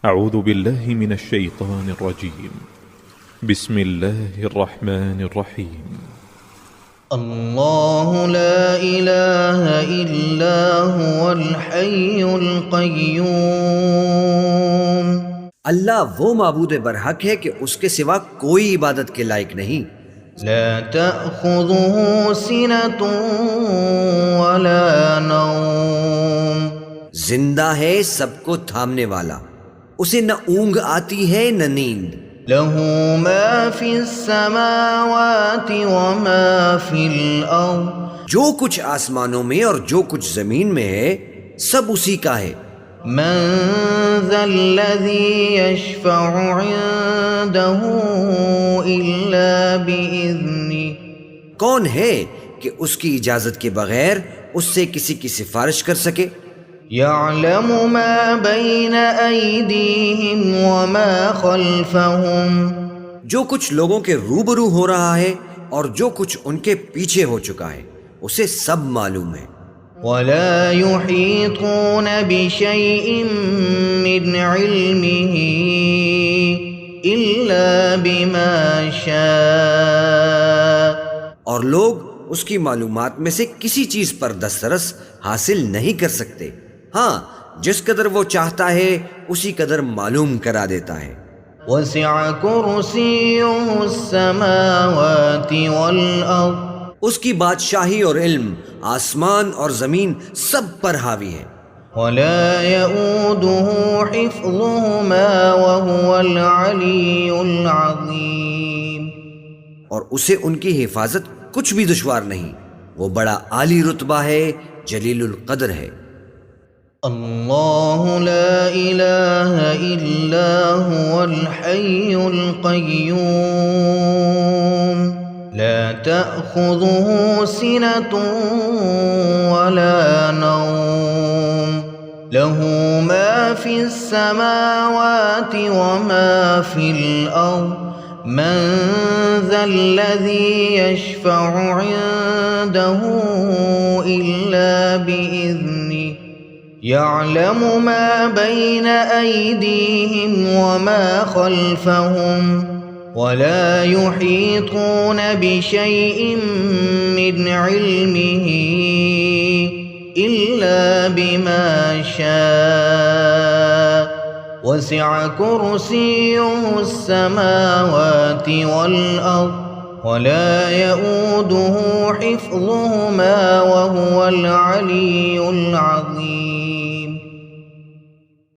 أعوذ بالله من الشيطان الرجيم. بسم الله الرحمن الرحيم. الله لا إله إلا هو الحي القيوم. اللہ وہ معبود برحق ہے کہ اس کے سوا کوئی عبادت کے لائق نہیں. لا تأخذه سنة ولا نوم. زندہ ہے سب کو تھامنے والا، اسے نہ اونگ آتی ہے نہ نیند. له ما في السماوات وما في الأرض. جو کچھ آسمانوں میں اور جو کچھ زمین میں ہے سب اسی کا ہے. من ذا الذي يشفع عنده إلا بإذنه. کون ہے کہ اس کی اجازت کے بغیر اس سے کسی کی سفارش کر سکے؟ يعلم ما بين أيديهم وما خلفهم. جو کچھ لوگوں کے روبرو ہو رہا ہے اور جو کچھ ان کے پیچھے ہو چکا ہے اسے سب معلوم ہے. ولا يحيطون بشيء من علمه إلا بما شاء. اور لوگ اس کی معلومات میں سے کسی چیز پر دسترس حاصل نہیں کر سکتے، ہاں جس قدر وہ چاہتا ہے اسی قدر معلوم کرا دیتا ہے. وسع كرسيه السماوات والأرض. اس کی بادشاہی اور علم آسمان اور زمین سب پر حاوی ہے. ولا يؤوده حفظهما وهو العلي العظيم. اور اسے ان کی حفاظت کچھ بھی دشوار نہیں، وہ بڑا عالی رتبہ ہے، جلیل القدر ہے. اللہ لا الہ الا هو الحی القیوم لا تأخذه سنة ولا نوم له ما في السماوات وما في الأرض. من ذا الذي يشفع عنده إلا بإذنه. يعلم ما بين أيديهم وما خلفهم ولا يحيطون بشيء من علمه إلا بما شاء. وسع كرسيه السماوات والأرض ولا يؤوده حفظهما وهو العلي العظيم.